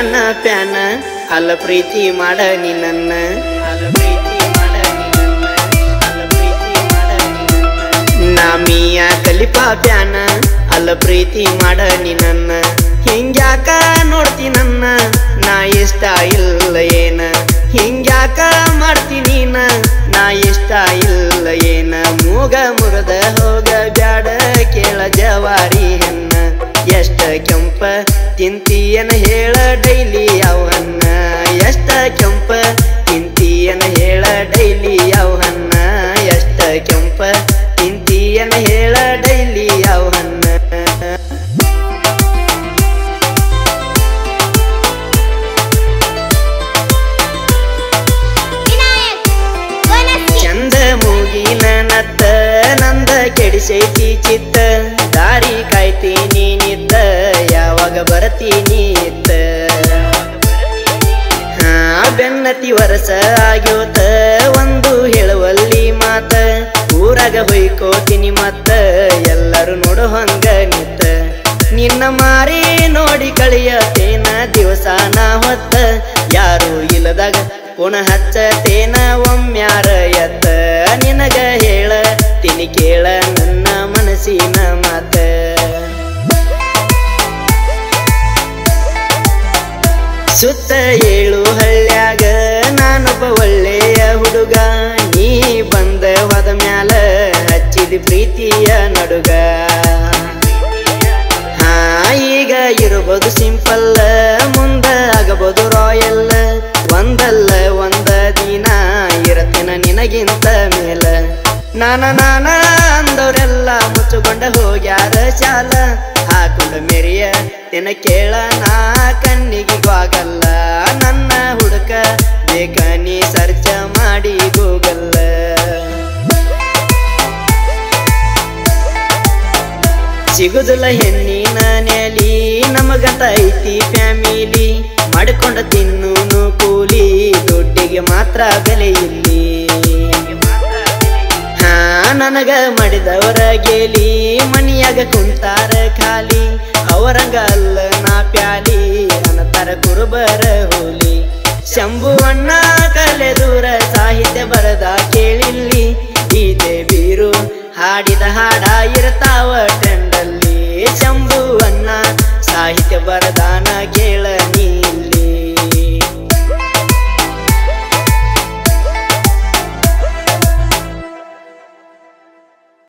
ಪ್ಯಾನ ಪ್ಯಾನ ಅಲ್ಲ ಪ್ರೀತಿ ಮಾಡ ನೀ ನನ್ನ ನಾ ಮಿಯ ಕಲಿಪಾ ಪ್ಯಾನ ಅಲ್ಲ ಪ್ರೀತಿ ಮಾಡ ನೀ ನನ್ನ ಹಿಂಗ್ಯಾಕ ನೋಡ್ತಿ ನನ್ನ ನಾ ಇಷ್ಟ ಇಲ್ಲ ಏನ ಹಿಂಗ್ಯಾಕ ಮಾಡ್ತೀನಿ ನಾ ಇಷ್ಟ ಇಲ್ಲ ಏನ ಮೂಗ ಮುರದ ಹೋಗ ಬ್ಯಾಡ ಕೇಳ ಜವಾರಿ ಹೆಣ್ಣ ಎಷ್ಟ ಕೆಂಪ ತಿಂತೀಯನ ಹೇಳ ಡೈಲಿ ಅವನ್ನ ಎಷ್ಟ ಕೆಂಪ ತಿಂತೀಯನ ಹೇಳ ಡೈಲಿ ಅವನ್ನ ಎಷ್ಟ ಕೆಂಪ ತಿಂತೀಯನ ಹೇಳ ಡೈಲಿ ಅವನ್ನ ಚಂದ ಮೂಗಿನ ನತ್ತ ನಂದ ಕೆಡಿಸೈತಿ ಚಿತ್ತ ದಾರಿ ಕಾಯ್ತೀನಿ ನಿತ್ತ ಯಾವಾಗ ಬರ್ತೀನಿ ಇತ್ತ ಬೆನ್ನತಿ ವರಸ ಆಗ್ಯೋತ ಒಂದು ಹೇಳುವಲ್ಲಿ ಮಾತ ಊರಾಗ ಹೊಯ್ಕೋತೀನಿ ಮತ್ತ ಎಲ್ಲರೂ ನೋಡು ಹಂಗ ನಿತ್ತ ನಿನ್ನ ಮಾರಿ ನೋಡಿ ಕಳಿಯತೇನ ದಿವಸ ನಾ ಹೊತ್ತ ಯಾರು ಇಲ್ಲದಾಗ ಪುನಃ ಹಚ್ಚತೇನ ಒಮ್ಮ್ಯಾರ ಎತ್ತ ನಿನಗ ಹೇಳ ತಿನಿ ಕೇಳ ನನ್ನ ಮನಸ್ಸಿನ ಮಾತ ಸುತ್ತ ಏಳು ಹಳ್ಳ್ಯಾಗ ನಾನೊಬ್ಬ ಒಳ್ಳೆಯ ಹುಡುಗ ನೀ ಬಂದ ಹೋದ ಮ್ಯಾಲ ಹಚ್ಚಿದ ಪ್ರೀತಿಯ ನಡುಗ ಈಗ ಇರಬಹುದು ಸಿಂಪಲ್ ಮುಂದ ಆಗಬಹುದು ರಾಯಲ್ ಒಂದಲ್ಲ ಒಂದ ದಿನ ಇರತೇನ ನಿನಗಿಂತ ಮೇಲ ನಾನ ಅಂದವರೆಲ್ಲ ಮುಚ್ಚುಕೊಂಡ ಹೋಗ್ಯಾರ ಶಾಲ ಹಾಕೊಂಡ ಮೆರಿಯ ನಿನ ಕೇಳ ನಾ ಕಣ್ಣಿಗಿವಾಗಲ್ಲ ನನ್ನ ಹುಡುಕ ಬೇಕ ನೀ ಸರ್ಚ ಮಾಡಿ ಗೂಗಲ್ಲ ಸಿಗುದಿಲ್ಲ ಹೆಣ್ಣಿನ ನೆಲಿ ನಮಗಂತ ಐತಿ ಫ್ಯಾಮಿಲಿ ಮಾಡಿಕೊಂಡ ತಿನ್ನೂನು ಕೂಲಿ ದುಡ್ಡಿಗೆ ಮಾತ್ರ ಬೆಲೆ ಇಲ್ಲಿ ನನಗ ಮಾಡಿದವರ ಗೇಲಿ ಮನಿಯಾಗ ಕುಂತಾರ ಖಾಲಿ ಅವರಂಗ ಅಲ್ಲ ನಾ ಪ್ಯಾಲಿ ಅನ್ನತಾರ ಕುರುಬರ ಹೋಲಿ ಶಂಭು ಅಣ್ಣ ಕಲೆ ದೂರ